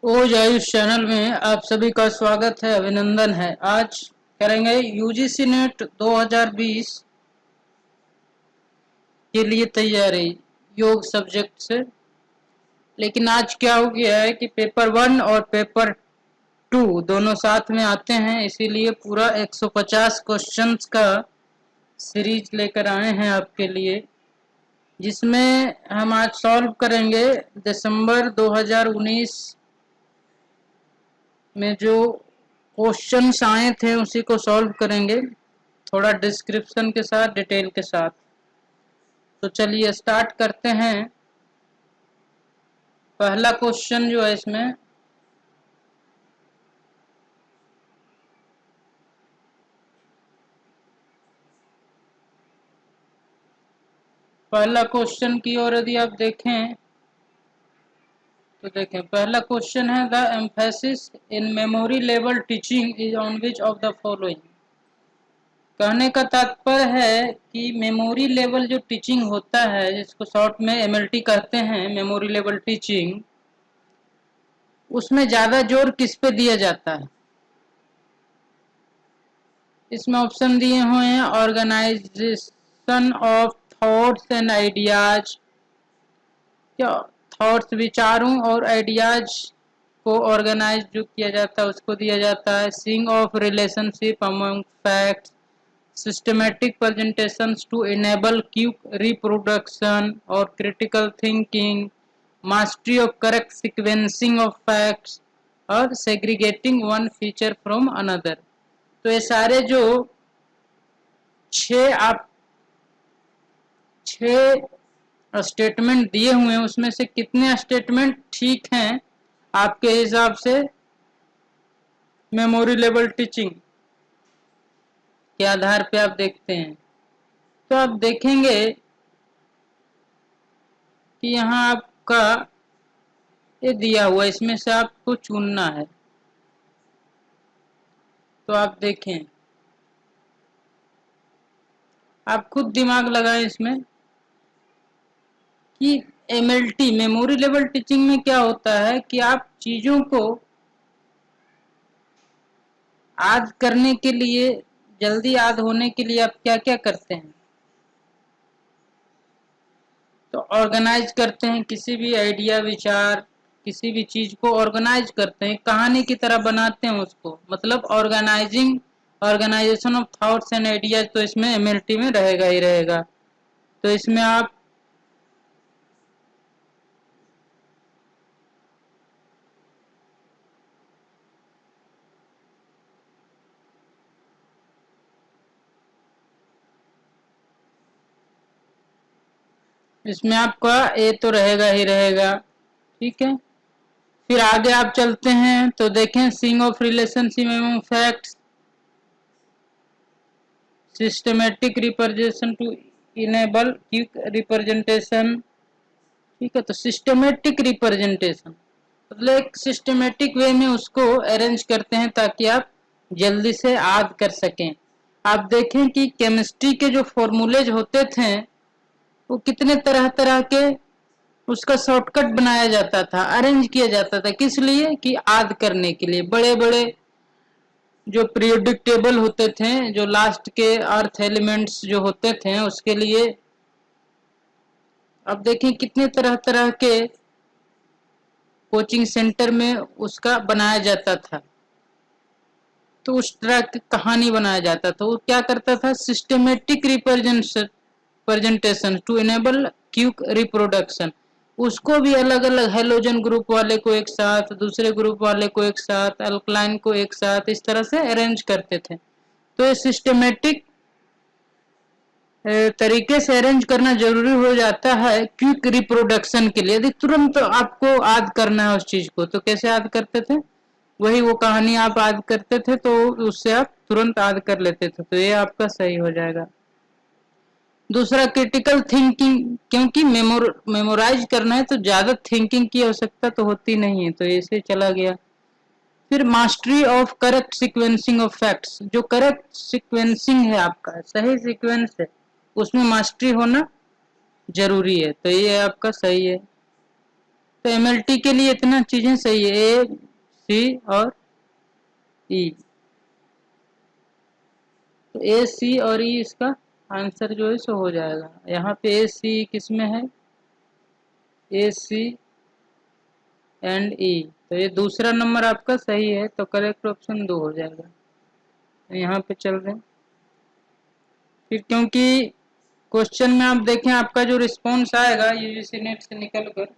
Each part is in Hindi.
ओज आयुष चैनल में आप सभी का स्वागत है, अभिनंदन है। आज करेंगे यूजीसी नेट 2020 के लिए तैयारी योग सब्जेक्ट से। लेकिन आज क्या हो गया है कि पेपर 1 और पेपर 2 दोनों साथ में आते हैं, इसीलिए पूरा 150 क्वेश्चंस का सीरीज लेकर आए हैं आपके लिए, जिसमें हम आज सॉल्व करेंगे दिसंबर 2019 में जो क्वेश्चंस आए थे उसी को सॉल्व करेंगे, थोड़ा डिस्क्रिप्शन के साथ, डिटेल के साथ। तो चलिए स्टार्ट करते हैं। पहला क्वेश्चन जो है इसमें, पहला क्वेश्चन की ओर यदि आप देखें तो देखें, पहला क्वेश्चन है the emphasis in memory level teaching is on which of the following. कहने का तात्पर्य है कि मेमोरी लेवल जो टीचिंग होता है, जिसको शॉर्ट में एमएलटी कहते हैं, मेमोरी लेवल टीचिंग, उसमें ज्यादा जोर किस पे दिया जाता है। इसमें ऑप्शन दिए हुए हैं organisation of thoughts and ideas, क्या थॉट्स विचारों और आइडियाज को ऑर्गेनाइज जो किया जाता है उसको दिया जाता है। Seeing of relationship among facts, systematic presentations to enable quick reproduction और critical thinking, mastery of correct sequencing of facts और segregating one feature from another. तो ये सारे जो आप छह स्टेटमेंट दिए हुए हैं उसमें से कितने स्टेटमेंट ठीक हैं आपके हिसाब से मेमोरी लेवल टीचिंग के आधार पे आप देखते हैं। तो आप देखेंगे कि यहाँ आपका ये दिया हुआ, इसमें से आपको चुनना है। तो आप देखें, आप खुद दिमाग लगाएं इसमें कि एमएलटी मेमोरी लेवल टीचिंग में क्या होता है कि आप चीजों को याद करने के लिए, जल्दी याद होने के लिए आप क्या क्या करते हैं। तो ऑर्गेनाइज करते हैं, किसी भी आइडिया, विचार, किसी भी चीज को ऑर्गेनाइज करते हैं, कहानी की तरह बनाते हैं उसको, मतलब organising, organisation of thoughts and ideas तो इसमें एमएलटी में रहेगा ही रहेगा। तो इसमें आप इसमें आपका ए तो रहेगा ही रहेगा, ठीक है। फिर आगे आप चलते हैं तो देखें, सीइंग ऑफ रिलेशनशिप एवं facts, systematic representation to enable quick representation, ठीक है। तो सिस्टमेटिक रिप्रेजेंटेशन मतलब एक सिस्टमेटिक वे में उसको अरेंज करते हैं ताकि आप जल्दी से याद कर सकें। आप देखें कि केमिस्ट्री के जो फॉर्मूलेज होते थे वो कितने तरह तरह के उसका शॉर्टकट बनाया जाता था, अरेंज किया जाता था, किस लिए कि याद करने के लिए। बड़े बड़े जो पीरियोडिक टेबल होते थे, जो लास्ट के अर्थ एलिमेंट्स जो होते थे उसके लिए अब देखें कितने तरह तरह के कोचिंग सेंटर में उसका बनाया जाता था। तो उस तरह की कहानी बनाया जाता था। वो क्या करता था, systematic representation to enable quick reproduction, उसको भी अलग अलग हेलोजन ग्रुप वाले को एक साथ, दूसरे ग्रुप वाले को एक साथ, अल्कलाइन को एक साथ, इस तरह से अरेंज करते थे। तो ये सिस्टमेटिक तरीके से अरेंज करना जरूरी हो जाता है क्विक रिप्रोडक्शन के लिए। यदि तुरंत आपको याद करना है उस चीज को तो कैसे याद करते थे, वही वो कहानी आप याद करते थे तो उससे आप तुरंत याद कर लेते थे। तो ये आपका सही हो जाएगा। दूसरा क्रिटिकल थिंकिंग, क्योंकि मेमोराइज करना है तो ज्यादा थिंकिंग की आवश्यकता तो होती नहीं है, तो ऐसे चला गया। फिर mastery of correct sequencing of facts, जो करेक्ट सीक्वेंसिंग है आपका, सही सीक्वेंस है, उसमें मास्टरी होना जरूरी है, तो ये आपका सही है। तो MLT के लिए इतना चीजें सही है, ए सी और ई। तो ए सी और ई इसका आंसर जो है सो हो जाएगा। यहाँ पे ए सी किस में है, ए सी एंड ई, तो ये दूसरा नंबर आपका सही है, तो करेक्ट ऑप्शन 2 हो जाएगा। तो यहाँ पे चल रहे हैं फिर, क्योंकि क्वेश्चन में आप देखें आपका जो रिस्पॉन्स आएगा यूजीसी नेट से निकल कर,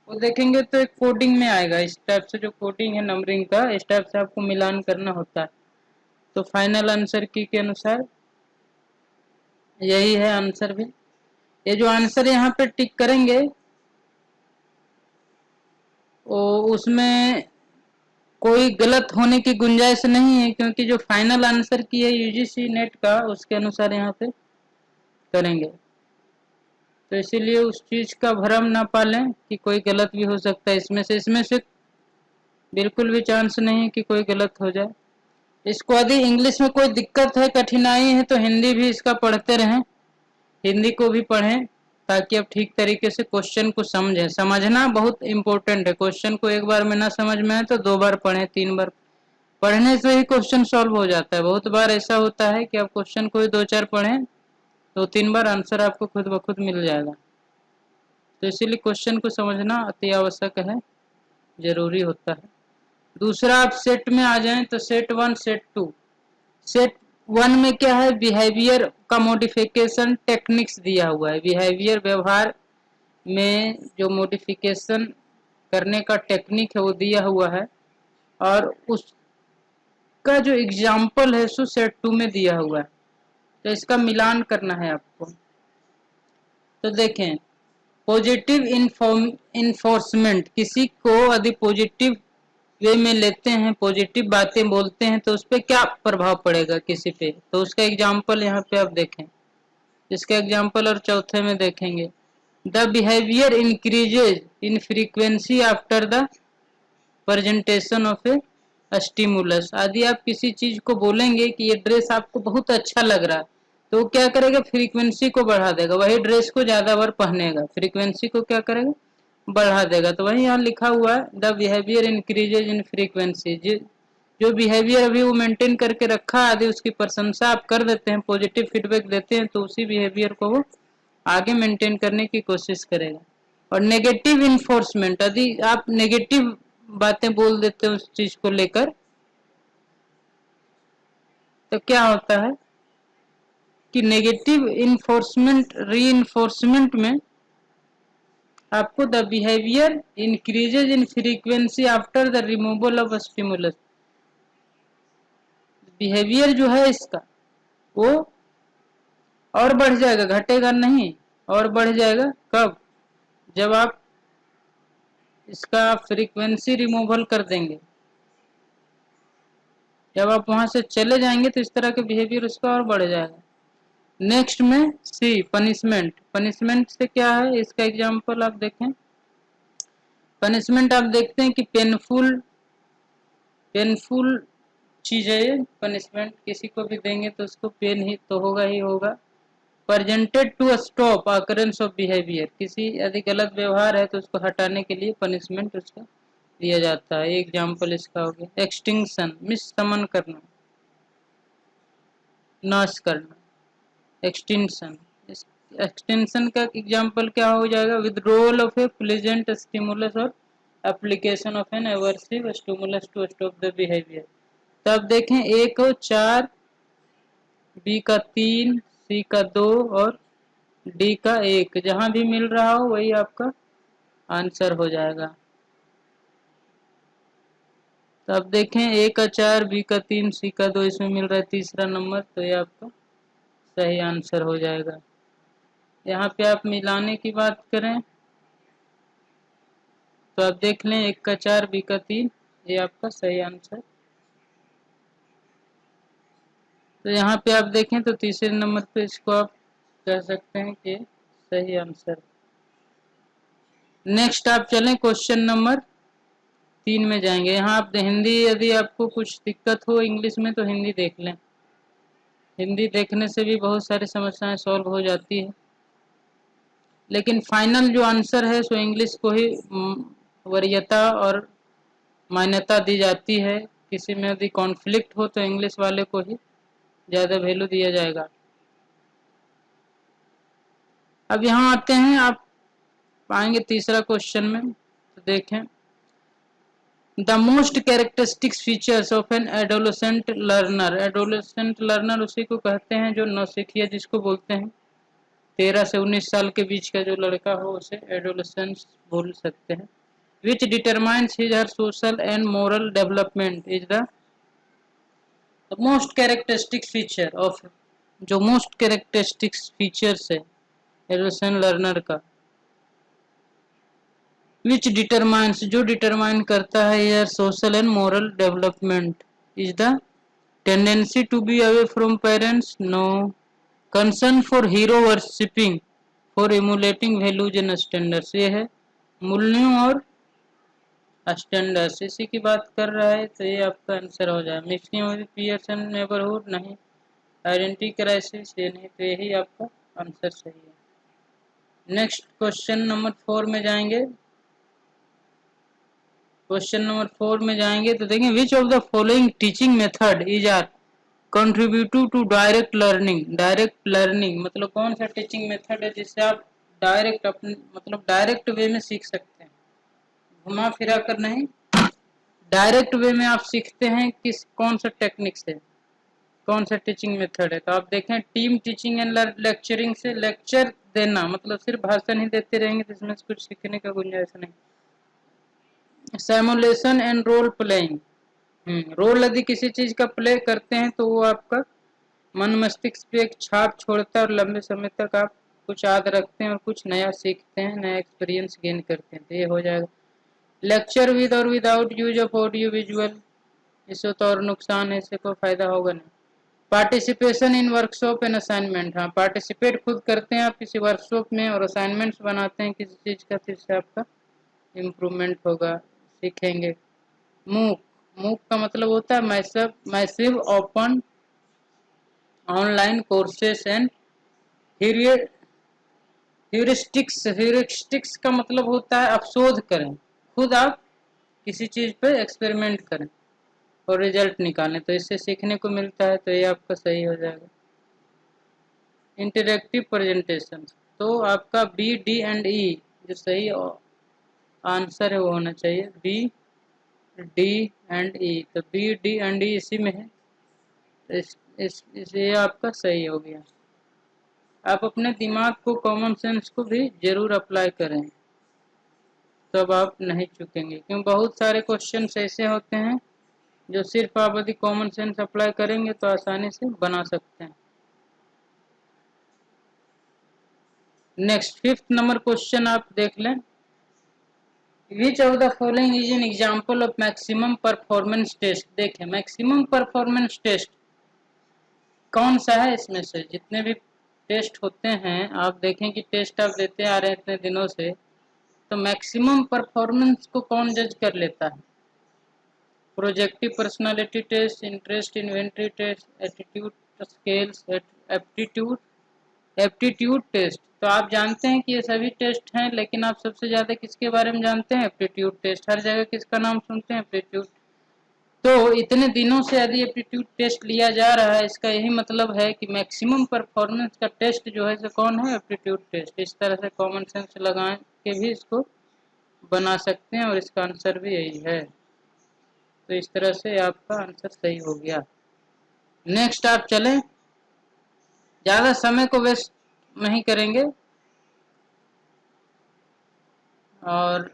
वो देखेंगे तो एक कोडिंग में आएगा। इस टाइप से जो कोडिंग है नंबरिंग का, इस टाइप से आपको मिलान करना होता है। तो फाइनल आंसर की के अनुसार यही है आंसर भी। ये जो आंसर यहाँ पे टिक करेंगे वो उसमें कोई गलत होने की गुंजाइश नहीं है, क्योंकि जो फाइनल आंसर की है यूजीसी नेट का उसके अनुसार यहाँ पे करेंगे। तो इसीलिए उस चीज का भ्रम ना पालें कि कोई गलत भी हो सकता है इसमें से बिल्कुल भी चांस नहीं है कि कोई गलत हो जाए। इसको यदि इंग्लिश में कोई दिक्कत है, कठिनाई है, तो हिंदी भी इसका पढ़ते रहें, हिंदी को भी पढ़ें, ताकि आप ठीक तरीके से क्वेश्चन को समझें। समझना बहुत इंपॉर्टेंट है। क्वेश्चन को एक बार में ना समझ में आए तो 2 बार पढ़ें, 3 बार पढ़ने से ही क्वेश्चन सॉल्व हो जाता है। बहुत बार ऐसा होता है कि आप क्वेश्चन को 2-4 पढ़ें, 2-3 बार आंसर आपको खुद ब खुद मिल जाएगा। तो इसीलिए क्वेश्चन को समझना अति आवश्यक है, जरूरी होता है। दूसरा, आप सेट में आ जाएं तो सेट 1 सेट 2। सेट 1 में क्या है, बिहेवियर का मॉडिफिकेशन टेक्निक्स दिया हुआ है। बिहेवियर व्यवहार में जो मॉडिफिकेशन करने का टेक्निक है वो दिया हुआ है, और उसका जो एग्जाम्पल है सो सेट 2 में दिया हुआ है। तो इसका मिलान करना है आपको। तो देखें, पॉजिटिव इन्फोर्समेंट, किसी को यदि पॉजिटिव वे में लेते हैं, पॉजिटिव बातें बोलते हैं, तो उस पर क्या प्रभाव पड़ेगा किसी पे। तो उसका एग्जाम्पल यहाँ पे आप देखें, इसका एग्जाम्पल और चौथे में देखेंगे। The behaviour increases in frequency after the presentation of A stimulus. यदि आप किसी चीज को बोलेंगे कि ये ड्रेस आपको बहुत अच्छा लग रहा है, तो वो क्या करेगा, फ्रीक्वेंसी को बढ़ा देगा, वही ड्रेस को ज्यादा बार पहनेगा, फ्रीक्वेंसी को क्या करेगा, बढ़ा देगा। तो वही यहाँ लिखा हुआ है, the behaviour increases in frequency. जो बिहेवियर अभी वो मेंटेन करके रखा, यदि उसकी प्रशंसा आप कर देते हैं, पॉजिटिव फीडबैक देते हैं, तो उसी बिहेवियर को वो आगे मेंटेन करने की कोशिश करेगा। और नेगेटिव इन्फोर्समेंट, यदि आप नेगेटिव बातें बोल देते हैं उस चीज को लेकर, तो क्या होता है कि नेगेटिव इन्फोर्समेंट री में आपको the behaviour increases in frequency after the removal of stimulus. Behaviour जो है इसका वो और बढ़ जाएगा, घटेगा नहीं, और बढ़ जाएगा। कब, जब आप इसका फ्रीक्वेंसी रिमूवल कर देंगे, जब आप वहां से चले जाएंगे, तो इस तरह के बिहेवियर उसका और बढ़ जाएगा। नेक्स्ट में सी, पनिशमेंट। पनिशमेंट से क्या है, इसका एग्जांपल आप देखें। पनिशमेंट आप देखते हैं कि पेनफुल चीज है ये। पनिशमेंट किसी को भी देंगे तो उसको पेन ही तो होगा ही होगा। Presented to stop occurrence of behaviour, किसी यदि गलत व्यवहार है तो उसको हटाने के लिए पनिशमेंट उसका दिया जाता है। एग्जाम्पल इसका हो गया एक्सटिंक्शन, मिसमन करना, नाश करना, एक्सटिंक्शन। एक्सटेंशन का एग्जाम्पल क्या हो जाएगा, withdrawal of a pleasant stimulus और application of an aversive stimulus to stop the behaviour. तो अब देखें, ए को 4, बी का 3, सी का 2 और डी का 1, जहां भी मिल रहा हो वही आपका आंसर हो जाएगा। तो अब देखें, ए का 4, बी का 3, सी का 2, इसमें मिल रहा है तीसरा नंबर, तो ये आपका सही आंसर हो जाएगा। यहाँ पे आप मिलाने की बात करें तो आप देख लें, 1 का 4, बी का 3, ये आपका सही आंसर। तो यहाँ पे आप देखें तो तीसरे नंबर पे इसको आप कह सकते हैं कि सही आंसर। नेक्स्ट आप चलें क्वेश्चन नंबर 3 में जाएंगे। यहाँ आप हिंदी, यदि आपको कुछ दिक्कत हो इंग्लिश में तो हिंदी देख लें, हिंदी देखने से भी बहुत सारी समस्याएं सॉल्व हो जाती है। लेकिन फाइनल जो आंसर है सो इंग्लिश को ही वरीयता और मान्यता दी जाती है। किसी में यदि कॉन्फ्लिक्ट हो तो इंग्लिश वाले को ही ज़्यादा वैल्यू दिया जाएगा। अब यहाँ आते हैं, आप पाएंगे तीसरा क्वेश्चन में, तो देखें, the most characteristics features of an adolescent learner. Adolescent learner उसी को कहते हैं जो नौसिखिया जिसको बोलते हैं, 13 से 19 साल के बीच का जो लड़का हो उसे एडोलेसेंस बोल सकते हैं। Which determines his her social and moral development is the most characteristic feature of, जो मोस्ट कैरेक्टरिस्टिक्स फीचर्स है एडोलेसेंट लर्नर का, विच डिटरमाइंस जो डिटरमाइन करता है यार social and moral development is the tendency to be away from parents, no, concern for hero worshipping, for emulating values and standards, ये है मूल्यों और स्टैंडर्ड्स, इसी की बात कर रहा है, तो ये आपका आंसर हो जाए। Mixing with peers and neighbourhood नहीं, आइडेंटिटी क्राइसिस ये नहीं, तो यही आपका आंसर सही है। नेक्स्ट क्वेश्चन नंबर 4 में जाएंगे। क्वेश्चन नंबर 4 में जाएंगे तो देखें, which of the following teaching method is are contributive to direct learning. Direct learning मतलब कौन सा टीचिंग मेथड है जिससे आप डायरेक्ट अपने मतलब डायरेक्ट वे में सीख सकते हैं, घुमा फिरा कर नहीं, डायरेक्ट वे में आप सीखते हैं, किस कौन सा टेक्निक से, कौन सा टीचिंग मेथड है। तो आप देखें, टीम टीचिंग एंड लेक्चरिंग से, लेक्चर देना मतलब सिर्फ भाषण ही देते रहेंगे तो इसमें कुछ सीखने का गुंजाइश नहीं। Simulation and role playing, role यदि किसी चीज का प्ले करते हैं तो वो आपका मन मस्तिष्क पे एक छाप छोड़ता है और लंबे समय तक आप कुछ याद रखते हैं और कुछ नया सीखते हैं, नया एक्सपीरियंस गेन करते हैं, तो ये हो जाएगा। लेक्चर विद और without use of audio visual, इससे तो और नुकसान है, इससे कोई फायदा होगा नहीं। Participation in workshop and assignment, हाँ पार्टिसिपेट खुद करते हैं आप किसी वर्कशॉप में और असाइनमेंट्स बनाते हैं किसी चीज का, तो इससे आपका इम्प्रूवमेंट होगा, सीखेंगे। मूक, मूक का मतलब होता है massive open online courses and heuristics. Heuristics का मतलब होता है आप शोध करें, खुद आप किसी चीज पे एक्सपेरिमेंट करें और रिजल्ट निकालें, तो इससे सीखने को मिलता है, तो ये आपका सही हो जाएगा। इंटरेक्टिव प्रेजेंटेशन, तो आपका बी डी एंड ई जो सही आंसर है वो होना चाहिए बी डी एंड ई, तो बी डी एंड ई इसी में है, तो ये आपका सही हो गया। आप अपने दिमाग को, कॉमन सेंस को भी जरूर अप्लाई करें, तब आप नहीं चुकेंगे, क्यों बहुत सारे क्वेश्चन ऐसे होते हैं जो सिर्फ आप यदि कॉमन सेंस अप्लाई करेंगे तो आसानी से बना सकते हैं। नेक्स्ट 5th नंबर क्वेश्चन आप देख लें, which of the following is an example of maximum performance test. देखें, मैक्सिमम परफॉर्मेंस टेस्ट कौन सा है, इसमें से जितने भी टेस्ट होते हैं आप देखें कि टेस्ट आप देते आ रहे हैं इतने दिनों से, तो मैक्सिमम परफॉर्मेंस को कौन जज कर लेता है। Projective personality test, interest inventory test, attitude scales, aptitude aptitude test. तो आप जानते हैं कि ये सभी टेस्ट हैं, लेकिन आप सबसे ज़्यादा किसके बारे में जानते हैं, एप्टीट्यूड टेस्ट। हर जगह किसका नाम सुनते हैं, एप्टीट्यूड। तो इतने दिनों से यदि एप्टीट्यूड टेस्ट लिया जा रहा है, इसका यही मतलब है कि मैक्सिमम परफॉर्मेंस का टेस्ट जो है, कौन है, एप्टीट्यूड टेस्ट। इस तरह से कॉमन सेंस लगा के भी इसको बना सकते हैं और इसका आंसर भी यही है, तो इस तरह से आपका आंसर सही हो गया। नेक्स्ट आप चलें, ज़्यादा समय को वेस्ट नहीं करेंगे, और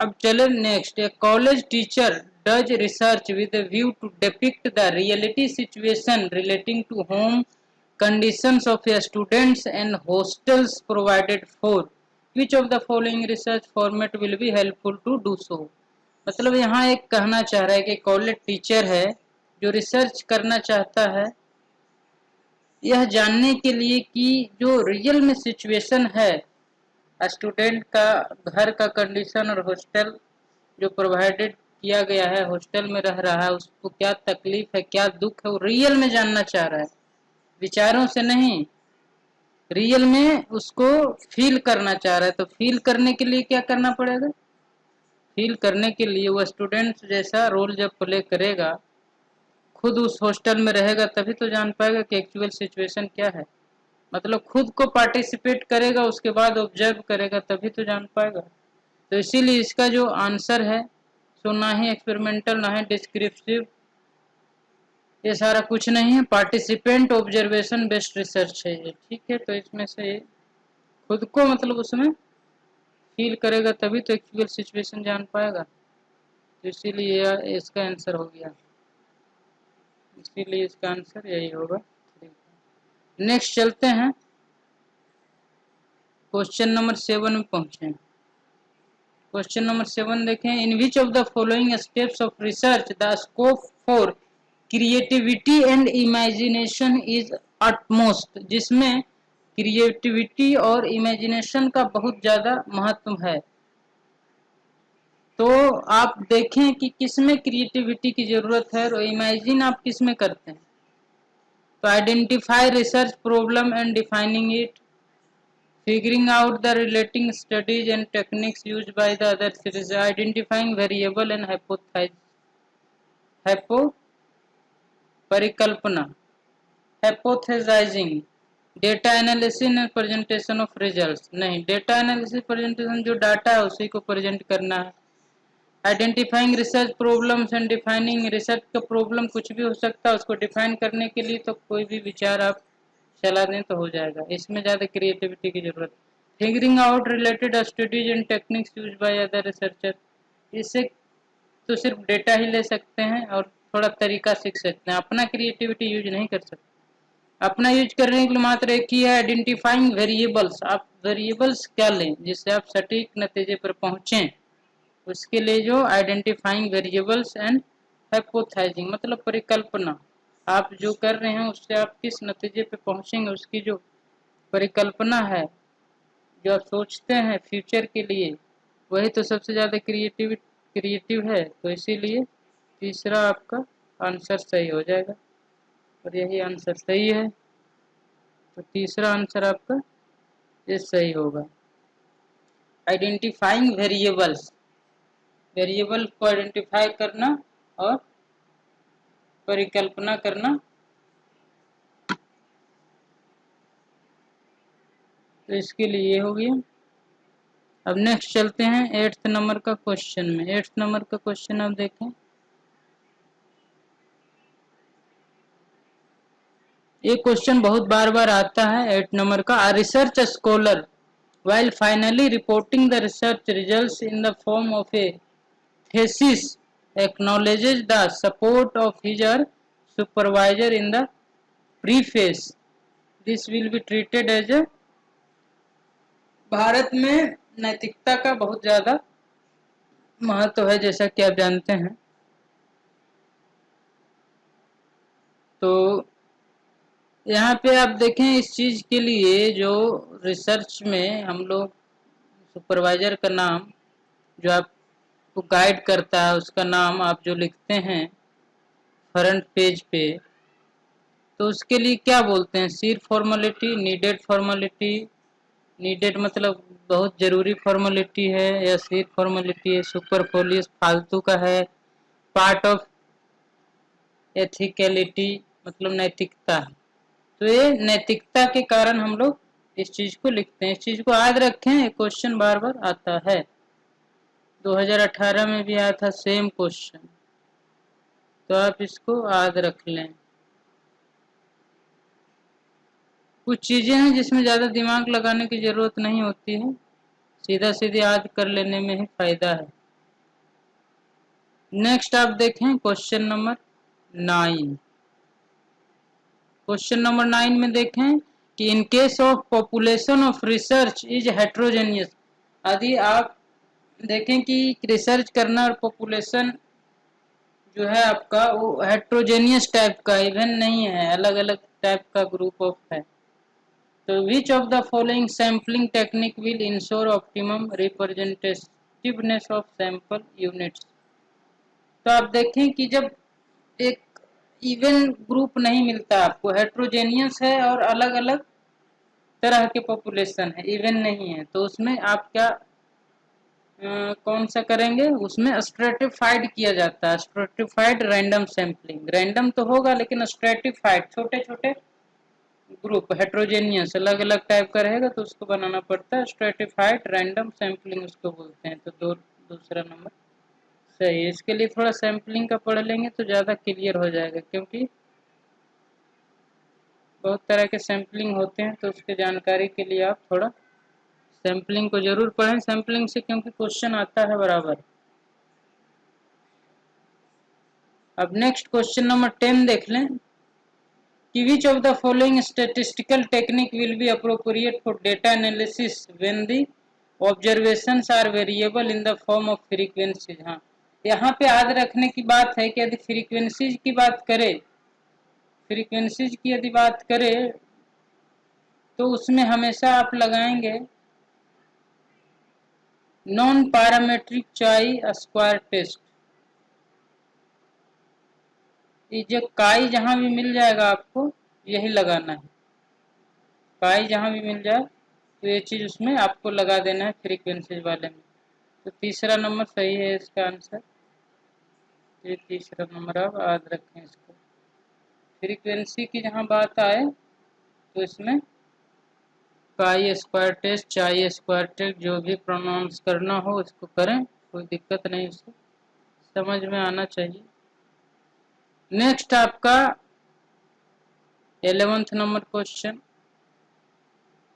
अब चले next. A college teacher does research with a view to depict the reality situation relating to home conditions of your students and hostels provided for, which of the following research format will be helpful to do so। मतलब यहाँ एक कहना चाह रहा है कि कॉलेज टीचर है जो रिसर्च करना चाहता है यह जानने के लिए कि जो रियल में सिचुएशन है स्टूडेंट का, घर का कंडीशन और हॉस्टल जो प्रोवाइडेड किया गया है, हॉस्टल में रह रहा है, उसको क्या तकलीफ है, क्या दुख है, वो रियल में जानना चाह रहा है, विचारों से नहीं। रियल में उसको फील करना चाह रहा है, तो फील करने के लिए क्या करना पड़ेगा? फील करने के लिए वो स्टूडेंट जैसा रोल जब प्ले करेगा, खुद उस हॉस्टल में रहेगा, तभी तो जान पाएगा कि एक्चुअल सिचुएशन क्या है। मतलब खुद को पार्टिसिपेट करेगा, उसके बाद ऑब्जर्व करेगा, तभी तो जान पाएगा। तो इसीलिए इसका जो आंसर है, सो ना ही एक्सपेरिमेंटल ना ही डिस्क्रिप्टिव, ये सारा कुछ नहीं है, पार्टिसिपेंट ऑब्जर्वेशन बेस्ड रिसर्च है ये। ठीक है, तो इसमें से खुद को मतलब उसमें फील करेगा, तभी तो एक्चुअल सिचुएशन जान पाएगा। तो इसीलिए इसका आंसर हो गया, इसीलिए इसका आंसर यही होगा। नेक्स्ट चलते हैं, क्वेश्चन नंबर 7 में पहुंचे। क्वेश्चन नंबर 7 देखें, in which of the following steps of research the scope for creativity and imagination is utmost, जिसमें क्रिएटिविटी और इमेजिनेशन का बहुत ज्यादा महत्व है। तो आप देखें कि किसमें क्रिएटिविटी की जरूरत है और इमेजिन आप किसमें करते हैं। तो identify research problem and defining it, figuring out the relating studies and techniques used by the other series, identifying variable and hypo परिकल्पना, hypothesizing, data analysis and presentation of results, नहीं, डेटा एनालिसिस प्रेजेंटेशन जो डाटा है उसी को प्रेजेंट करना है। Identifying research problems and defining, research का प्रॉब्लम कुछ भी हो सकता है, उसको डिफाइन करने के लिए तो कोई भी विचार आप चला दें तो हो जाएगा, इसमें ज़्यादा क्रिएटिविटी की जरूरत। Figuring out related studies and techniques use by other researcher, इससे तो सिर्फ डेटा ही ले सकते हैं और थोड़ा तरीका सीख सकते हैं, अपना क्रिएटिविटी यूज नहीं कर सकते। अपना यूज करने के लिए मात्र एक ही है, आइडेंटिफाइंग वेरिएबल्स, आप वेरिएबल्स क्या लें जिससे आप सटीक नतीजे पर पहुंचें, उसके लिए जो आइडेंटिफाइंग वेरिएबल्स एंड हाइपोथेसाइजिंग मतलब परिकल्पना, आप जो कर रहे हैं उससे आप किस नतीजे पे पहुंचेंगे, उसकी जो परिकल्पना है, जो आप सोचते हैं फ्यूचर के लिए, वही तो सबसे ज़्यादा क्रिएटिव है। तो इसीलिए तीसरा आपका आंसर सही हो जाएगा और यही आंसर सही है। तो तीसरा आंसर आपका ये सही होगा, आइडेंटिफाइंग वेरिएबल्स, वेरिएबल को आइडेंटिफाई करना और परिकल्पना करना। तो इसके लिए ये हो गया। अब नेक्स्ट चलते हैं 8th नंबर का क्वेश्चन में। 8th नंबर का क्वेश्चन आप देखें, ये क्वेश्चन बहुत बार बार आता है 8 नंबर का। A research scholar while finally reporting the research results in the form of a thesis acknowledges the support of his or supervisor in the preface, this will be treated as a, Bharat में नैतिकता का बहुत ज्यादा महत्व है जैसा कि आप जानते हैं। तो यहाँ पे आप देखें, इस चीज के लिए जो रिसर्च में हम लोग सुपरवाइजर का नाम, जो आपको गाइड करता है उसका नाम आप जो लिखते हैं फ्रंट पेज पे, तो उसके लिए क्या बोलते हैं, सीर फॉर्मेलिटी, नीडेड फॉर्मेलिटी, नीडेड मतलब बहुत जरूरी फॉर्मेलिटी है, या सीर फॉर्मेलिटी है, सुपरफ्लुअस फालतू का है, पार्ट ऑफ एथिकलिटी मतलब नैतिकता है। तो ये नैतिकता के कारण हम लोग इस चीज को लिखते हैं। इस चीज को याद रखें, क्वेश्चन बार बार आता है, 2018 में भी आया था सेम क्वेश्चन, तो आप इसको याद रख लें। कुछ चीजें हैं जिसमें ज्यादा दिमाग लगाने की जरूरत नहीं होती है, सीधा सीधे याद कर लेने में ही फायदा है। नेक्स्ट आप देखें क्वेश्चन नंबर 9। क्वेश्चन नंबर 9 में देखें कि in case of population of research is heterogeneous, यदि आप देखें कि रिसर्च करना और पॉपुलेशन जो है आपका वो हेट्रोजेनियस टाइप का, इवन नहीं है, अलग अलग टाइप का ग्रुप ऑफ है। तो विच of the following sampling technique will ensure optimum representativeness of sample units. तो आप देखें कि जब एक इवन ग्रुप नहीं मिलता आपको, हेट्रोजेनियस है और अलग अलग तरह के पॉपुलेशन है, इवन नहीं है, तो उसमें आप क्या कौन सा करेंगे, उसमें स्ट्रेटिफाइड किया जाता है, स्ट्रेटिफाइड रैंडम सैंपलिंग। रैंडम तो होगा लेकिन स्ट्रेटिफाइड छोटे छोटे ग्रुप हेट्रोजेनियस अलग अलग टाइप का रहेगा तो उसको बनाना पड़ता है, स्ट्रेटिफाइड रैंडम सैंपलिंग उसको बोलते हैं। तो दूसरा नंबर सही है। इसके लिए थोड़ा सैंपलिंग का पढ़ लेंगे तो ज़्यादा क्लियर हो जाएगा, क्योंकि बहुत तरह के सैंपलिंग होते हैं, तो उसके जानकारी के लिए आप थोड़ा सैंपलिंग को जरूर पढ़ें, सैंपलिंग से क्योंकि क्वेश्चन आता है बराबर। अब नेक्स्ट क्वेश्चन नंबर 10 देख लें कि which of the following statistical technique will be appropriate for data analysis when the observations are variable in the form of frequencies। हाँ, यहाँ पे याद रखने की बात है कि यदि फ्रीक्वेंसीज की बात करें, फ्रीक्वेंसीज की यदि बात करें तो उसमें हमेशा आप लगाएंगे नॉन पैरामेट्रिक चाई स्क्वायर टेस्ट। ये जो काई जहां भी मिल जाएगा आपको यही लगाना है, काई जहां भी मिल जाए तो ये चीज उसमें आपको लगा देना है फ्रीक्वेंसीज वाले में। तो तीसरा नंबर सही है इसका आंसर, ये तीसरा नंबर आप याद रखें इसको। फ्रीक्वेंसी की जहां बात आए तो इसमें काई स्क्वायर टेस्ट चाई स्क्वायर टेस्ट जो भी प्रोनाउंस करना हो इसको करें, कोई दिक्कत नहीं, इसको समझ में आना चाहिए। नेक्स्ट आपका 11th number question,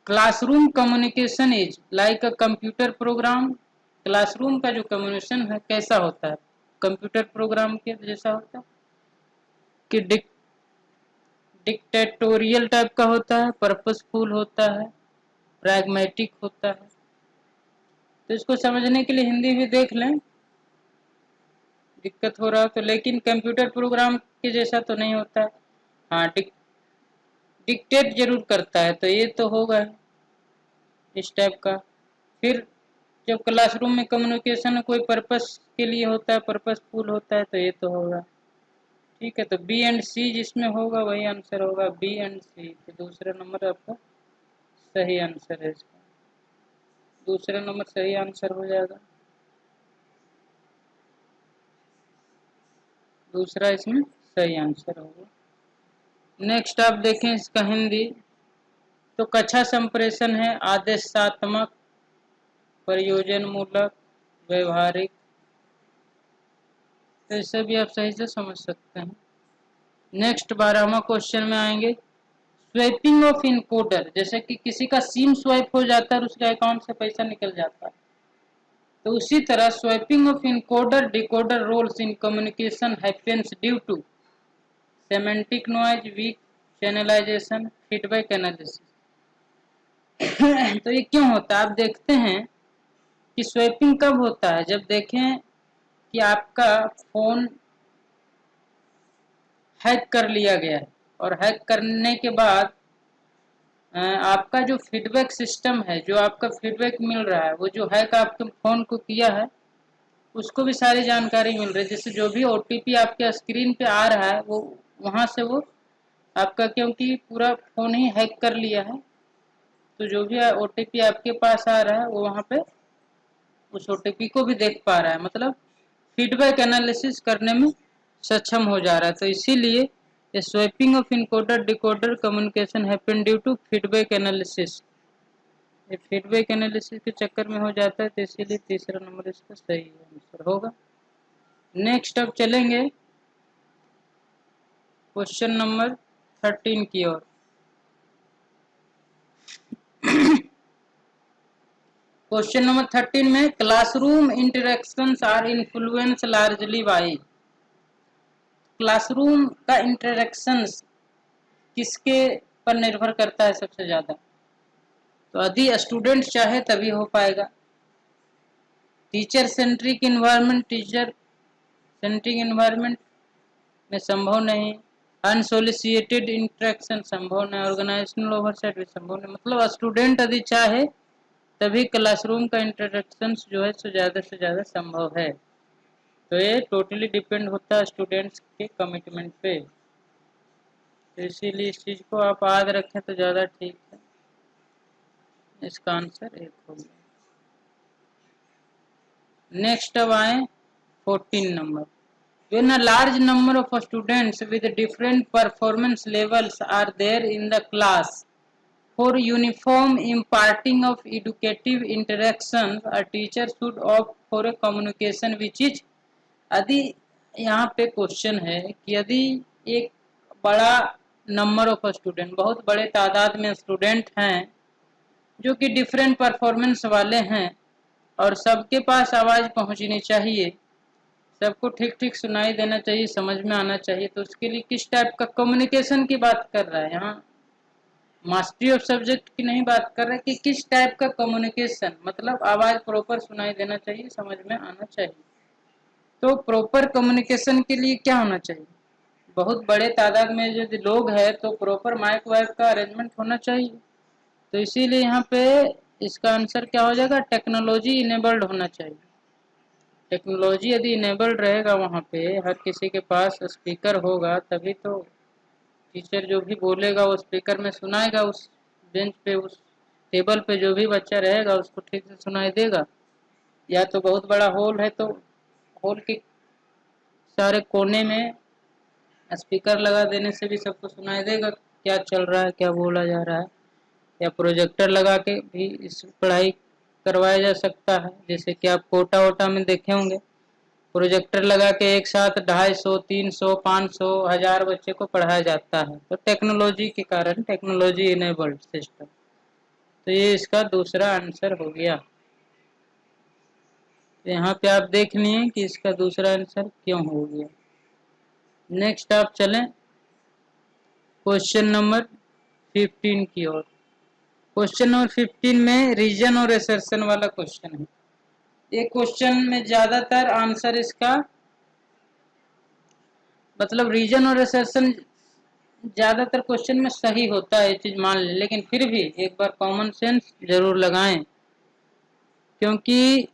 classroom communication is like a computer program. Classroom का जो कम्युनिकेशन है कैसा होता है, कंप्यूटर प्रोग्राम के जैसा होता है कि डिक्टेटोरियल टाइप का होता है, पर्पसफुल होता है, प्रैग्मेटिक होता है। तो इसको समझने के लिए हिंदी भी देख लें, दिक्कत हो रहा हो तो, लेकिन कंप्यूटर प्रोग्राम के जैसा तो नहीं होता है। हाँ, डिक्टेट जरूर करता है, तो ये तो होगा इस टाइप का। फिर जब क्लासरूम में कम्युनिकेशन कोई पर्पस के लिए होता है, पर्पसफुल होता है, तो ये तो होगा। ठीक है, तो बी एंड सी जिसमें होगा वही आंसर होगा, बी एंड सी। तो दूसरा नंबर आपका सही आंसर है इसका, दूसरा नंबर सही आंसर हो जाएगा, दूसरा इसमें सही आंसर होगा। नेक्स्ट आप देखें इसका हिंदी, तो कक्षा संप्रेषण है आदेशात्मक, प्रयोजन मूलक, व्यवहारिक, तो इसे भी आप सही से समझ सकते हैं। नेक्स्ट 12वां क्वेश्चन में आएंगे, स्वैपिंग ऑफ इनकोडर, जैसे कि किसी का सिम स्वाइप हो जाता है और उसके अकाउंट से पैसा निकल जाता है, तो उसी तरह swapping of encoder decoder roles in communication happens due to semantic noise, weak channelization, feedback analysis. तो ये क्यों होता है, आप देखते हैं कि स्वैपिंग कब होता है, जब देखें कि आपका फोन हैक कर लिया गया है और हैक करने के बाद आपका जो फीडबैक सिस्टम है, जो आपका फीडबैक मिल रहा है, वो जो हैक आपके फोन को किया है उसको भी सारी जानकारी मिल रही है। जैसे जो भी ओटीपी आपके स्क्रीन पे आ रहा है वो वहां से वो आपका, क्योंकि पूरा फोन ही हैक कर लिया है, तो जो भी ओटीपी आपके पास आ रहा है वो वहां पे उस ओटीपी को भी देख पा रहा है, मतलब फीडबैक एनालिसिस करने में सक्षम हो जा रहा है। तो इसीलिए ये swapping of encoder decoder communication happen due to feedback analysis, ये फीडबैक एनालिसिस के चक्कर में हो जाता है, तो इसीलिए तीसरा नंबर इसका सही आंसर होगा। नेक्स्ट अब चलेंगे क्वेश्चन नंबर 13 की ओर। क्वेश्चन नंबर 13 में, classroom interactions are influence largely by. Classroom का इंटरेक्शंस किसके पर निर्भर करता है सबसे ज्यादा, तो यदि स्टूडेंट चाहे तभी हो पाएगा। Teacher centric environment, teacher centric environment में संभव नहीं, अनसोलिसिटेड इंटरेक्शन संभव नहीं, ऑर्गेनाइजेशनल ओवरसाइट भी संभव नहीं। मतलब स्टूडेंट यदि चाहे तभी क्लासरूम का इंटरेक्शन जो है सो ज़्यादा से ज़्यादा संभव है। तो ये टोटली डिपेंड होता है स्टूडेंट्स के कमिटमेंट पे, तो इसीलिए इस चीज़ को आप याद रखें तो ज़्यादा ठीक है। इसका आंसर 1 हो गया। नेक्स्ट अब आए 14 number. When a large number of students with different performance levels are there in the class for uniform imparting of educative interactions, a teacher should opt for a communication which is। यदि यहाँ पे क्वेश्चन है कि यदि एक बड़ा नंबर ऑफ स्टूडेंट, बहुत बड़े तादाद में स्टूडेंट हैं जो कि डिफरेंट परफॉर्मेंस वाले हैं और सबके पास आवाज़ पहुंचनी चाहिए, सबको ठीक ठीक सुनाई देना चाहिए, समझ में आना चाहिए, तो उसके लिए किस टाइप का कम्युनिकेशन की बात कर रहा है यहाँ, मास्टरी ऑफ सब्जेक्ट की नहीं बात कर रहा है कि किस टाइप का कम्युनिकेशन, मतलब आवाज़ प्रॉपर सुनाई देना चाहिए, समझ में आना चाहिए। तो प्रॉपर कम्युनिकेशन के लिए क्या होना चाहिए, बहुत बड़े तादाद में यदि लोग हैं तो प्रॉपर माइक वाइक का अरेंजमेंट होना चाहिए। तो इसीलिए यहाँ पे इसका आंसर क्या हो जाएगा, टेक्नोलॉजी इनेबल्ड होना चाहिए। टेक्नोलॉजी यदि इनेबल्ड रहेगा, वहाँ पे हर किसी के पास स्पीकर होगा, तभी तो टीचर जो भी बोलेगा वो स्पीकर में सुनाएगा, उस बेंच पे, उस टेबल पे जो भी बच्चा रहेगा उसको ठीक से सुनाई देगा। या तो बहुत बड़ा हॉल है तो हॉल के सारे कोने में स्पीकर लगा देने से भी सबको सुनाई देगा क्या चल रहा है, क्या बोला जा रहा है। या प्रोजेक्टर लगा के भी इस पढ़ाई करवाया जा सकता है, जैसे कि आप कोटा वोटा में देखे होंगे, प्रोजेक्टर लगा के एक साथ 250, 300, 500, 1000 बच्चे को पढ़ाया जाता है। तो टेक्नोलॉजी के कारण, टेक्नोलॉजी इनेबल्ड सिस्टम। तो ये इसका दूसरा आंसर हो गया। तो यहाँ पे आप देख लिए कि इसका दूसरा आंसर क्यों हो गया। नेक्स्ट आप चलें क्वेश्चन नंबर 15 की ओर। क्वेश्चन नंबर 15 में रीजन और एसर्शन वाला क्वेश्चन है। ये क्वेश्चन में ज्यादातर आंसर इसका, मतलब रीजन और एसर्शन ज्यादातर क्वेश्चन में सही होता है, ये चीज मान लें, लेकिन फिर भी एक बार कॉमन सेंस जरूर लगाएं, क्योंकि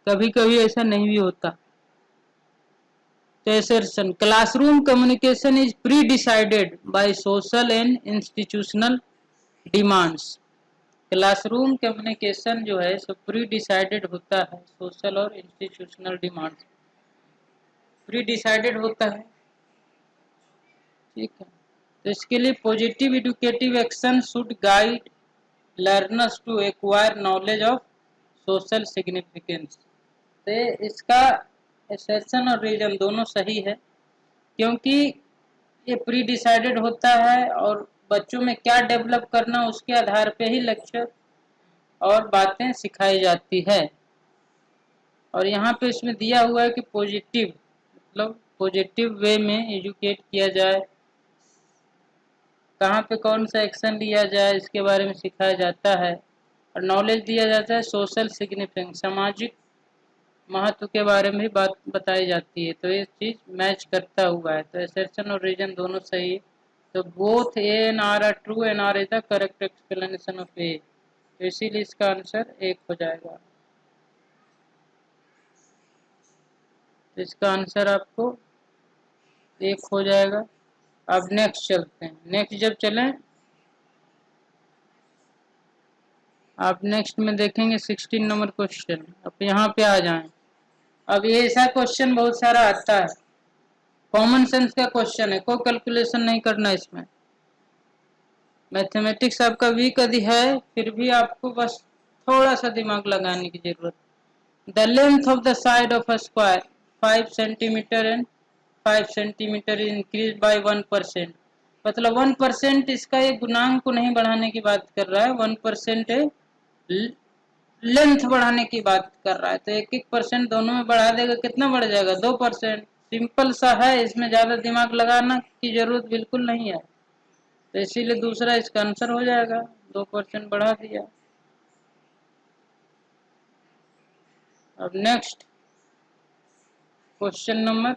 कभी कभी ऐसा नहीं भी होता। तो assertion, classroom communication is pre decided by social and institutional demands. Classroom communication जो है सो प्री डिसाइडेड होता है, सोशल और इंस्टीट्यूशनल डिमांड्स प्री डिसाइडेड होता है, ठीक है। तो इसके लिए positive educative action should guide learners to acquire knowledge of social significance. तो इसका एसेशन और रीजन दोनों सही है, क्योंकि ये प्री डिसाइडेड होता है और बच्चों में क्या डेवलप करना उसके आधार पे ही लेक्चर और बातें सिखाई जाती है। और यहाँ पे इसमें दिया हुआ है कि पॉजिटिव, मतलब पॉजिटिव वे में एजुकेट किया जाए, कहाँ पे कौन सा एक्शन लिया जाए इसके बारे में सिखाया जाता है, और नॉलेज दिया जाता है सोशल सिग्निफिकेंस, सामाजिक महत्व के बारे में भी बात बताई जाती है। तो ये चीज मैच करता हुआ है। तो एसेशन और रीजन दोनों सही है। तो both A and R are true and R is the correct explanation of A. तो इसीलिए इसका आंसर 1 हो जाएगा। तो इसका आंसर आपको 1 हो जाएगा। अब नेक्स्ट चलते हैं। नेक्स्ट जब चलें, आप नेक्स्ट में देखेंगे 16 नंबर क्वेश्चन। अब यहाँ पे आ जाएं। अब ये ऐसा क्वेश्चन बहुत सारा आता है, कॉमन सेंस का क्वेश्चन है, कोई कैलकुलेशन नहीं करना इसमें। मैथमेटिक्स आपका वीक यदि है फिर भी आपको बस थोड़ा सा दिमाग लगाने की जरूरत। The length of the side of a square 5 centimetre and 5 centimetre increase by 1%। मतलब 1%, इसका ये गुणांक को नहीं बढ़ाने की बात कर रहा है, 1% है लेंथ बढ़ाने की बात कर रहा है। तो 1-1% दोनों में बढ़ा देगा, कितना बढ़ जाएगा, 2%। सिंपल सा है, इसमें ज्यादा दिमाग लगाना की जरूरत बिल्कुल नहीं है। तो इसीलिए दूसरा इसका आंसर हो जाएगा, 2% बढ़ा दिया। अब नेक्स्ट क्वेश्चन नंबर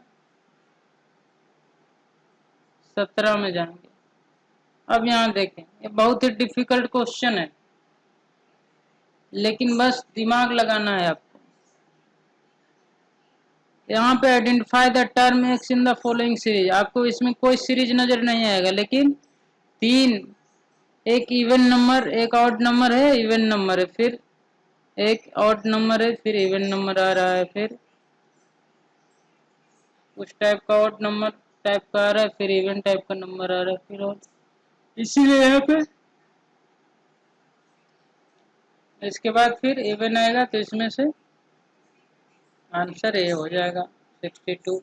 17 में जाएंगे। अब यहाँ देखें, ये बहुत ही डिफिकल्ट क्वेश्चन है, लेकिन बस दिमाग लगाना है आपको। यहाँ पे identify the term x in the following series. आपको इसमें कोई सीरीज नजर नहीं आएगा, लेकिन 3 एक इवन नंबर, एक ऑड नंबर है, इवन नंबर है, फिर एक ऑड नंबर है, फिर इवन नंबर आ रहा है, फिर उस टाइप का ऑड नंबर टाइप का आ रहा है, फिर इवन टाइप का नंबर आ रहा है, फिर और इसीलिए यहाँ पे इसके बाद फिर इवन आएगा, तो इसमें से आंसर ए हो जाएगा 62।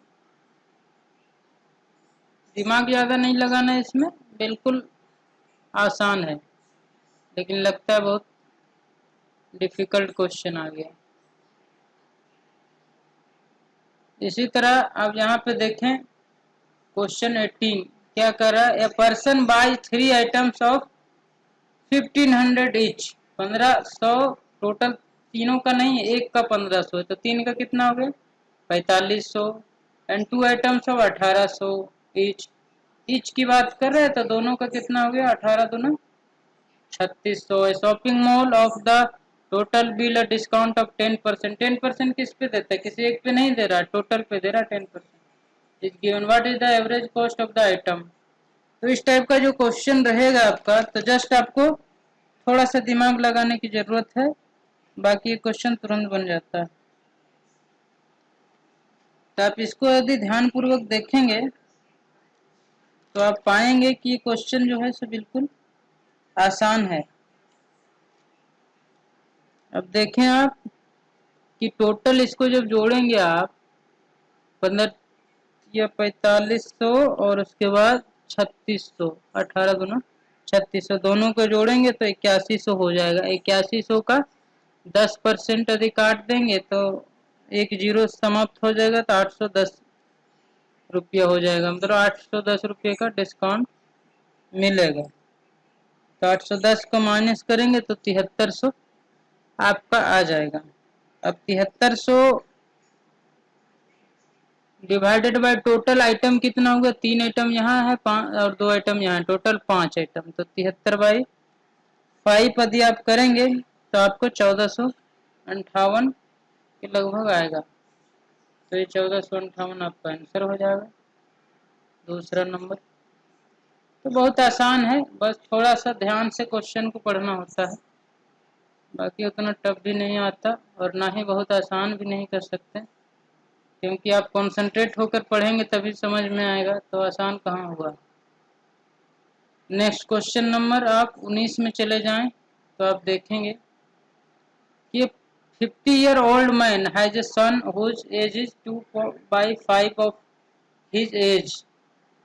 दिमाग ज़्यादा नहीं लगाना है इसमें, बिल्कुल आसान है, लेकिन लगता है बहुत डिफिकल्ट क्वेश्चन आ गया। इसी तरह आप यहाँ पे देखें क्वेश्चन 18 क्या कर रहा है, a person by 3 items of 1500 each, 1500 total, तीनों का नहीं, एक का 1500 है, तो तीन का कितना हो गया 4500, and 2 items of 1800 each, each की बात कर रहे हैं तो दोनों का कितना हो गया 18 दूना 3600। Shopping mall of the total bill discount of 10%, 10% किस पे देता है, किसी एक पे नहीं दे रहा, टोटल पे दे रहा है 10%। Is given what is the average cost of the item. तो इस टाइप का जो क्वेश्चन रहेगा आपका, तो जस्ट आपको थोड़ा सा दिमाग लगाने की जरूरत है, बाकी क्वेश्चन तुरंत बन जाता है। तो आप इसको यदि ध्यान पूर्वक देखेंगे तो आप पाएंगे कि ये क्वेश्चन जो है सो बिल्कुल आसान है। अब देखें आप कि टोटल इसको जब जोड़ेंगे आप 15 या 4500 और उसके बाद 3600, 18 दूना 3600, दोनों को जोड़ेंगे तो 8100 हो जाएगा। 8100 का 10% यदि काट देंगे तो एक जीरो समाप्त हो जाएगा, तो 810 रुपया हो जाएगा, मतलब 810 रुपये का डिस्काउंट मिलेगा। तो 810 को माइनस करेंगे तो 7300 आपका आ जाएगा। अब 7300 डिवाइडेड बाय टोटल आइटम कितना होगा, 3 आइटम यहाँ है, 5 और 2 आइटम यहाँ है, टोटल 5 आइटम, तो 73/5 यदि आप करेंगे तो आपको 1458 के लगभग आएगा। तो ये 1458 आपका आंसर हो जाएगा, दूसरा नंबर। तो बहुत आसान है, बस थोड़ा सा ध्यान से क्वेश्चन को पढ़ना होता है, बाकी उतना टफ भी नहीं आता और ना ही बहुत आसान भी नहीं कर सकते, क्योंकि आप कंसंट्रेट होकर पढ़ेंगे तभी समझ में आएगा, तो आसान कहाँ हुआ। नेक्स्ट क्वेश्चन नंबर आप 19 में चले जाएं तो आप देखेंगे कि 50-year-old man has a son whose age is 2/5 of his age।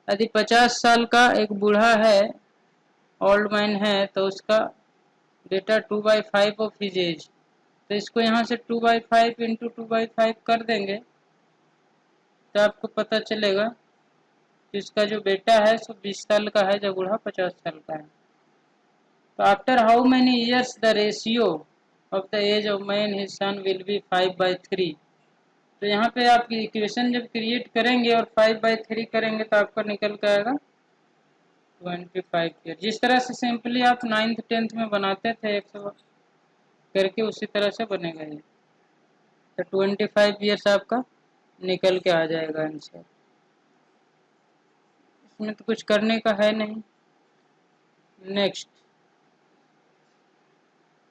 यदि 50 साल का एक बूढ़ा है, ओल्ड मैन है, तो उसका बेटा 2/5 ऑफ हिज एज, तो इसको यहाँ से 2/5 इंटू 2/5 कर देंगे तो आपको पता चलेगा कि इसका जो बेटा है सो 20 साल का है, जो बूढ़ा 50 साल का है। तो after how many years the ratio of the age of man his son will be 5/3। तो यहाँ पे आप इक्वेशन जब क्रिएट करेंगे और 5/3 करेंगे तो आपका निकल के आएगा 25 ईयर। जिस तरह से सिंपली आप 9th 10th में बनाते थे 100 करके, उसी तरह से बनेगा ये। तो 25 ईयर्स आपका निकल के आ जाएगा आंसर, इसमें तो कुछ करने का है नहीं। नेक्स्ट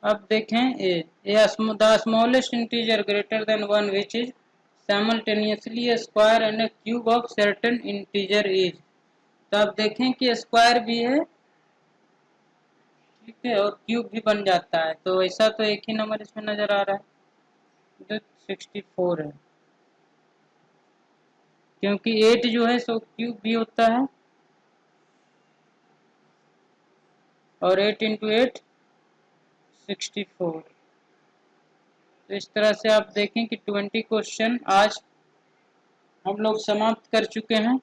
अब देखें a the smallest integer greater than 1 which is simultaneously a square and a cube of certain integer is। तो आप देखें कि स्क्वायर भी है, ठीक है, और क्यूब भी बन जाता है, तो ऐसा तो एक ही नंबर इसमें नजर आ रहा है, जो 64 है, क्योंकि 8 जो है सो क्यूब भी होता है, और 8 इंटू 8 64। तो इस तरह से आप देखें कि 20 क्वेश्चन आज हम लोग समाप्त कर चुके हैं।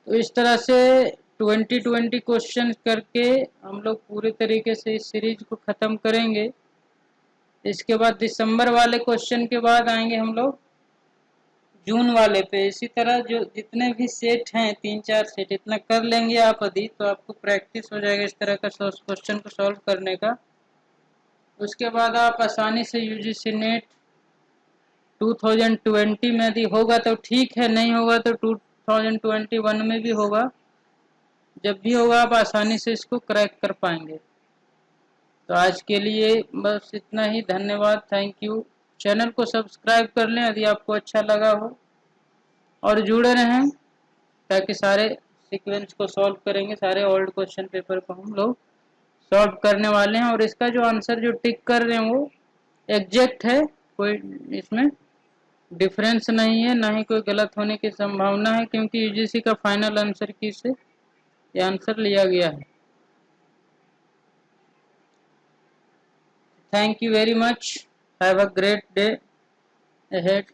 तो इस तरह से 20 क्वेश्चन करके हम लोग पूरे तरीके से इस सीरीज को ख़त्म करेंगे। इसके बाद दिसंबर वाले क्वेश्चन के बाद आएंगे हम लोग जून वाले पे। इसी तरह जो जितने भी सेट हैं 3-4 सेट इतना कर लेंगे आप यदि, तो आपको प्रैक्टिस हो जाएगा इस तरह का क्वेश्चन को सॉल्व करने का। उसके बाद आप आसानी से यूजीसी नेट 2020 में यदि होगा तो ठीक है, नहीं होगा तो 2021 में भी होगा। जब भी होगा आप आसानी से इसको क्रैक कर पाएंगे। तो आज के लिए बस इतना ही। धन्यवाद, थैंक यू। चैनल को सब्सक्राइब कर लें यदि आपको अच्छा लगा हो, और जुड़े रहें ताकि सारे सीक्वेंस को सॉल्व करेंगे। सारे ओल्ड क्वेश्चन पेपर को हम लोग सॉल्व करने वाले हैं, और इसका जो आंसर जो टिक कर रहे हैं वो एग्जैक्ट है, कोई इसमें डिफरेंस नहीं है, ना ही कोई गलत होने की संभावना है, क्योंकि यूजीसी का फाइनल आंसर की से ये आंसर लिया गया है। Thank you very much, have a great day ahead।